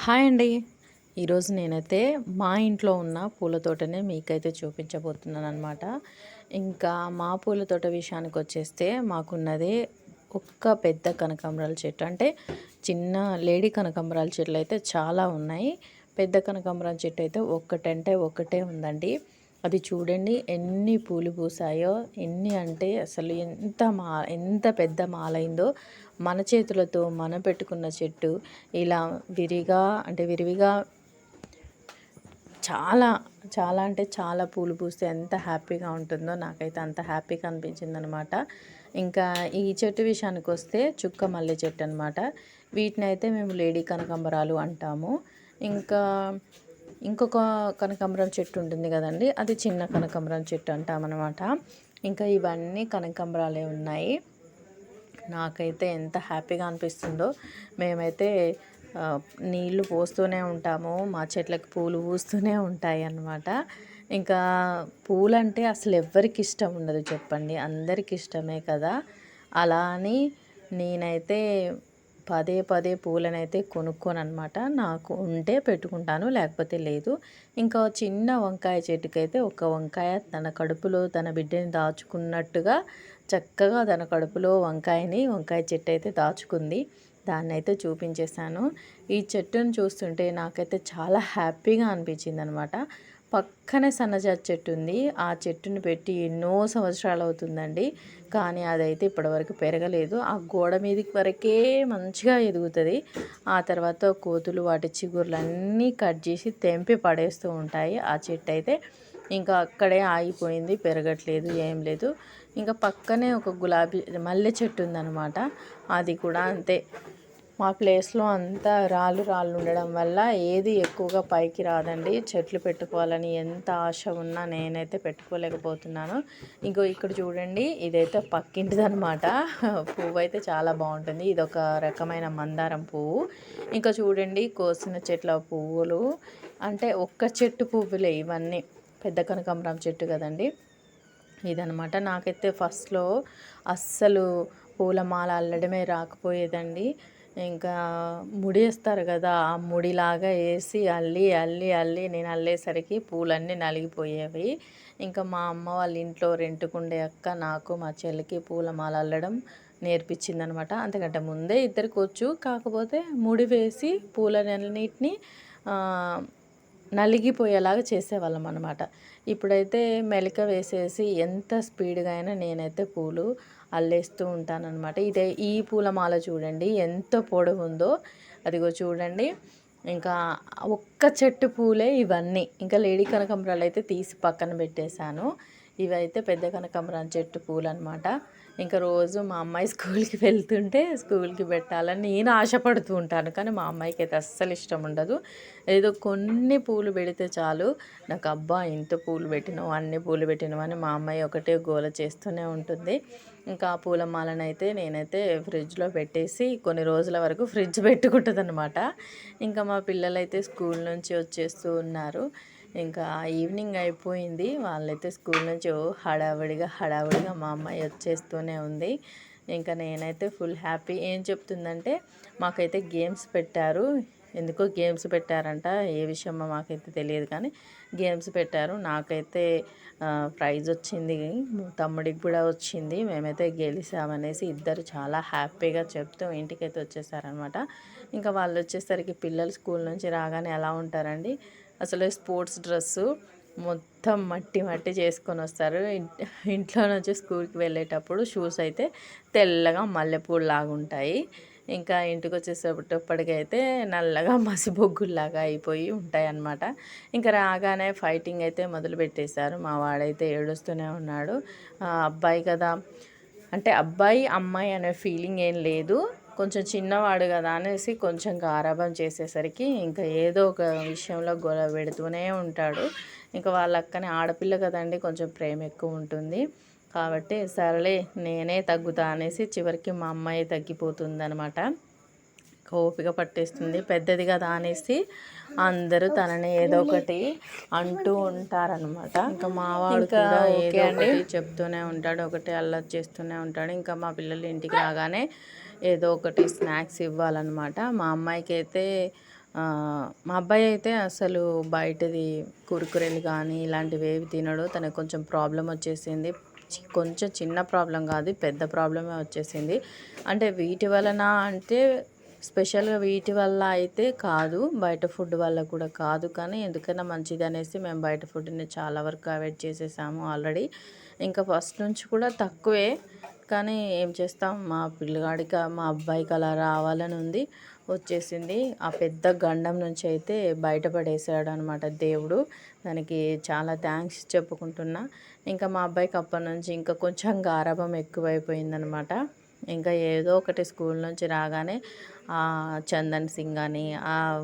Hi అండి. ఈరోజు నేనైతే మా ఇంట్లో ఉన్న పూల తోటనే మీకైతే చూపించబోతున్నాననమాట. ఇంకా మా పూల తోట విషయానికొచ్చేస్తే మాకున్నదే ఒక్క పెద్ద కనకాంబరాల చెట్టు. అంటే చిన్న లేడీ కనకాంబరాల చెట్లయితే చాలా ఉన్నాయి. పెద్ద కనకాంబరాల చెట్టు అయితే ఒక్కటంటే ఒక్కటే ఉందండి. అది చూడండి ఎన్ని పూలు పూసాయో. ఎన్ని అంటే అసలు ఎంత పెద్ద మాలైందో. మన చేతులతో మనం పెట్టుకున్న చెట్టు ఇలా విరివిగా చాలా చాలా అంటే చాలా పూలు పూస్తే ఎంత హ్యాపీగా ఉంటుందో నాకైతే అంత హ్యాపీగా అనిపించిందనమాట. ఇంకా ఈ చెట్టు విషయానికి వస్తే చుక్క మల్లె చెట్టు అనమాట. వీటినైతే మేము లేడీ కనకాంబరాలు అంటాము. ఇంకా ఇంకొక కనకాంబరం చెట్టు ఉంటుంది కదండి, అది చిన్న కనకాంబరం చెట్టు అంటామన్నమాట. ఇంకా ఇవన్నీ కనకాంబరాలే ఉన్నాయి. నాకైతే ఎంత హ్యాపీగా అనిపిస్తుందో. మేమైతే నీళ్లు పోస్తూనే ఉంటాము, మా చెట్లకు పూలు పూస్తూనే ఉంటాయి అన్నమాట. ఇంకా పూలంటే అసలు ఎవ్వరికి ఇష్టం ఉండదు చెప్పండి, అందరికి ఇష్టమే కదా. అలా అని నేనైతే పదే పదే పూలనైతే కొనుక్కోనమాట. నాకు ఉంటే పెట్టుకుంటాను, లేకపోతే లేదు. ఇంకా చిన్న వంకాయ చెట్టుకైతే ఒక వంకాయ తన కడుపులో తన బిడ్డని దాచుకున్నట్టుగా చక్కగా తన కడుపులో వంకాయ చెట్టు అయితే దాచుకుంది. దాన్నైతే చూపించేశాను. ఈ చెట్టును చూస్తుంటే నాకైతే చాలా హ్యాపీగా అనిపించింది అనమాట. పక్కనే సన్నజాజి చెట్టు ఉంది. ఆ చెట్టుని పెట్టి ఎన్నో సంవత్సరాలు అవుతుందండి, కానీ అదైతే ఇప్పటివరకు పెరగలేదు. ఆ గోడ మీదకి వరకే మంచిగా ఎదుగుతుంది. ఆ తర్వాత కోతులు వాటి చిగుర్లన్నీ కట్ చేసి తెంపి పడేస్తూ ఉంటాయి. ఆ చెట్టు అయితే ఇంకా అక్కడే ఆగిపోయింది, పెరగట్లేదు, ఏం లేదు. ఇంకా పక్కనే ఒక గులాబీ మల్లె చెట్టు ఉందన్నమాట. అది కూడా అంతే. మా ప్లేస్లో అంతా రాళ్ళు ఉండడం వల్ల ఏది ఎక్కువగా పైకి రాదండి. చెట్లు పెట్టుకోవాలని ఎంత ఆశ ఉన్నా నేనైతే పెట్టుకోలేకపోతున్నాను. ఇక్కడ చూడండి, ఇదైతే పక్కింటిదనమాట. పువ్వు అయితే చాలా బాగుంటుంది. ఇది ఒక రకమైన మందారం పువ్వు. ఇంకా చూడండి కోసిన చెట్ల పువ్వులు అంటే ఒక్క చెట్టు పువ్వులే ఇవన్నీ. పెద్ద కనకాంబరం చెట్టు కదండి ఇదనమాట. నాకైతే ఫస్ట్లో అస్సలు పూలమాల అల్లడమే రాకపోయేదండి. ఇంకా ముడి వేస్తారు కదా, ఆ ముడిలాగా వేసి అల్లి అల్లి అల్లి నేను అల్లేసరికి పూలన్నీ నలిగిపోయేవి. ఇంకా మా అమ్మ వాళ్ళ ఇంట్లో రెంట్కుండే అక్క నాకు మా చెల్లికి పూలమాల అల్లడం నేర్పించిందనమాట. అంతకంటే ముందే ఇద్దరికి వచ్చు, కాకపోతే ముడి వేసి పూలన్నిటిని నలిగిపోయేలాగా చేసేవాళ్ళం అనమాట. ఇప్పుడైతే మెలిక వేసేసి ఎంత స్పీడ్గా అయినా నేనైతే పూలు అల్లేస్తూ ఉంటానన్నమాట. ఈ పూలమాల చూడండి ఎంత పొడవు ఉందో, అదిగో చూడండి. ఇంకా ఒక్క చెట్టు పూలే ఇవన్నీ. ఇంకా లేడీ కనకాంబరాలు అయితే తీసి పక్కన పెట్టేశాను. ఇవైతే పెద్ద కనకాంబరం చెట్టు పూలు అనమాట. ఇంకా రోజు మా అమ్మాయి స్కూల్కి వెళ్తుంటే స్కూల్కి పెట్టాలని నేను ఆశపడుతూ ఉంటాను, కానీ మా అమ్మాయికి అయితే అస్సలు ఇష్టం ఉండదు. ఏదో కొన్ని పూలు పెడితే చాలు నాకు, అబ్బా ఇంత పూలు పెట్టినావు, అన్ని పూలు పెట్టినావు అని మా అమ్మాయి ఒకటే గోల చేస్తూనే ఉంటుంది. ఇంకా ఆ పూలమాలను అయితే నేనైతే ఫ్రిడ్జ్లో పెట్టేసి కొన్ని రోజుల వరకు ఫ్రిడ్జ్ పెట్టుకుంటుంది అనమాట. ఇంకా మా పిల్లలైతే స్కూల్ నుంచి వచ్చేస్తూ ఉన్నారు. ఇంకా ఈవినింగ్ అయిపోయింది, వాళ్ళైతే స్కూల్ నుంచి హడావుడిగా మా అమ్మాయి వచ్చేస్తూనే ఉంది. ఇంకా నేనైతే ఫుల్ హ్యాపీ. ఏం చెప్తుందంటే మాకైతే గేమ్స్ పెట్టారు. ఎందుకో గేమ్స్ పెట్టారంట, ఏ విషయమో మాకైతే తెలియదు, కానీ గేమ్స్ పెట్టారు. నాకైతే ప్రైజ్ వచ్చింది, తమ్ముడికి కూడా వచ్చింది. మేమైతే గెలిచామనేసి ఇద్దరు చాలా హ్యాపీగా చెప్తూ ఇంటికైతే వచ్చేసారనమాట. ఇంకా వాళ్ళు వచ్చేసరికి పిల్లలు స్కూల్ నుంచి రాగానే ఎలా ఉంటారండి, అసలు స్పోర్ట్స్ డ్రెస్సు మొత్తం మట్టి చేసుకొని వస్తారు. ఇంట్లో నుంచి స్కూల్కి వెళ్ళేటప్పుడు షూస్ అయితే తెల్లగా మల్లెపూలు లాగా ఉంటాయి. ఇంకా ఇంటికి వచ్చేసేటప్పటికైతే నల్లగా మసిబొగ్గుల్లాగా అయిపోయి ఉంటాయి అన్నమాట. ఇంకా రాగానే ఫైటింగ్ అయితే మొదలు పెట్టేశారు. మా వాడైతే ఏడుస్తూనే ఉన్నాడు. అబ్బాయి కదా అంటే అబ్బాయి అమ్మాయి అనే ఫీలింగ్ ఏం లేదు, కొంచెం చిన్నవాడు కదా అనేసి కొంచెం గారాబం చేసేసరికి ఇంకా ఏదో ఒక విషయంలో గొడవ పెడుతూనే ఉంటాడు. ఇంకా వాళ్ళ అక్కని ఆడపిల్ల కదండి, కొంచెం ప్రేమ ఎక్కువ ఉంటుంది కాబట్టి సరేలే నేనే తగ్గుతా అనేసి చివరికి మా అమ్మాయి తగ్గిపోతుంది అనమాట. ఓపిక పట్టేస్తుంది, పెద్దది కదా అనేసి అందరూ తనని ఏదో ఒకటి అంటూ ఉంటారనమాట. ఇంకా మావాడు కూడా ఏదో ఒకటి చెప్తూనే ఉంటాడు, ఒకటి అల్లరి చేస్తూనే ఉంటాడు. ఇంకా మా పిల్లలు ఇంటికి రాగానే ఏదో ఒకటి స్నాక్స్ ఇవ్వాలన్నమాట. మా అమ్మాయికి అయితే మా అబ్బాయి అయితే అసలు బయటది కురుకురేలు కానీ ఇలాంటివి ఏవి తినడు. తనకు కొంచెం ప్రాబ్లం వచ్చేసింది. కొంచెం చిన్న ప్రాబ్లం కాదు, పెద్ద ప్రాబ్లమే వచ్చేసింది. అంటే వీటి వలన అంటే స్పెషల్గా వీటి వల్ల అయితే కాదు, బయట ఫుడ్ వల్ల కూడా కాదు. కానీ ఎందుకైనా మంచిది అనేసి మేము బయట ఫుడ్ని చాలా వరకు అవాయిడ్ చేసేసాము ఆల్రెడీ. ఇంకా ఫస్ట్ నుంచి కూడా తక్కువే. కానీ ఏం చేస్తాం, మా పిల్లగాడికి మా అబ్బాయికి అలా రావాలని ఉంది, వచ్చేసింది. ఆ పెద్ద గండం నుంచి అయితే బయటపడేసాడు అనమాట దేవుడు. దానికి చాలా థ్యాంక్స్ చెప్పుకుంటున్నా. ఇంకా మా అబ్బాయికి అప్పటి నుంచి ఇంకా కొంచెం గారాబం ఎక్కువైపోయిందనమాట. ఇంకా ఏదో ఒకటి స్కూల్ నుంచి రాగానే చందన్ సింగ్ అని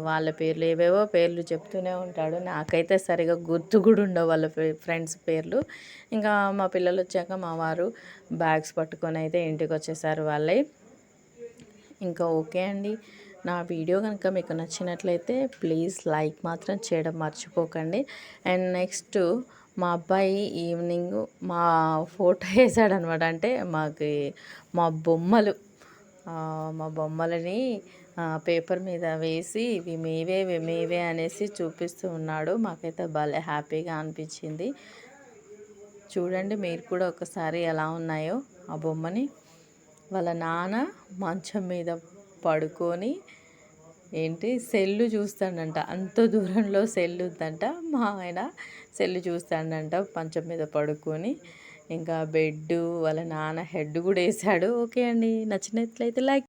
వాళ్ళ పేర్లు ఏవేవో పేర్లు చెప్తూనే ఉంటాడు. నాకైతే సరిగా గుర్తు కూడా ఉండవు వాళ్ళ ఫ్రెండ్స్ పేర్లు. ఇంకా మా పిల్లలు వచ్చాక మా వారు బ్యాగ్స్ పట్టుకొని అయితే ఇంటికి వచ్చేసారు వాళ్ళే. ఇంకా ఓకే అండి, నా వీడియో కనుక మీకు నచ్చినట్లయితే ప్లీజ్ లైక్ మాత్రం చేయడం మర్చిపోకండి. అండ్ నెక్స్ట్ మా అబ్బాయి ఈవినింగ్ మా ఫోటో వేసాడనమాట. అంటే మా బొమ్మలని పేపర్ మీద వేసి ఇవి మేవే అనేసి చూపిస్తూ ఉన్నాడు. మాకైతే భలే హ్యాపీగా అనిపించింది. చూడండి మీరు కూడా ఒకసారి ఎలా ఉన్నాయో ఆ బొమ్మని. వాళ్ళ నాన్న మంచం మీద పడుకొని సెల్లు చూస్తాడంట. అంత దూరంలో సెల్లు ఉందంట. మా ఆయన సెల్లు చూస్తాడంట మంచం మీద పడుకొని. ఇంకా బెడ్డు వాళ్ళ నాన్న హెడ్ కూడా వేసాడు. ఓకే అండి, నచ్చినట్లయితే లైక్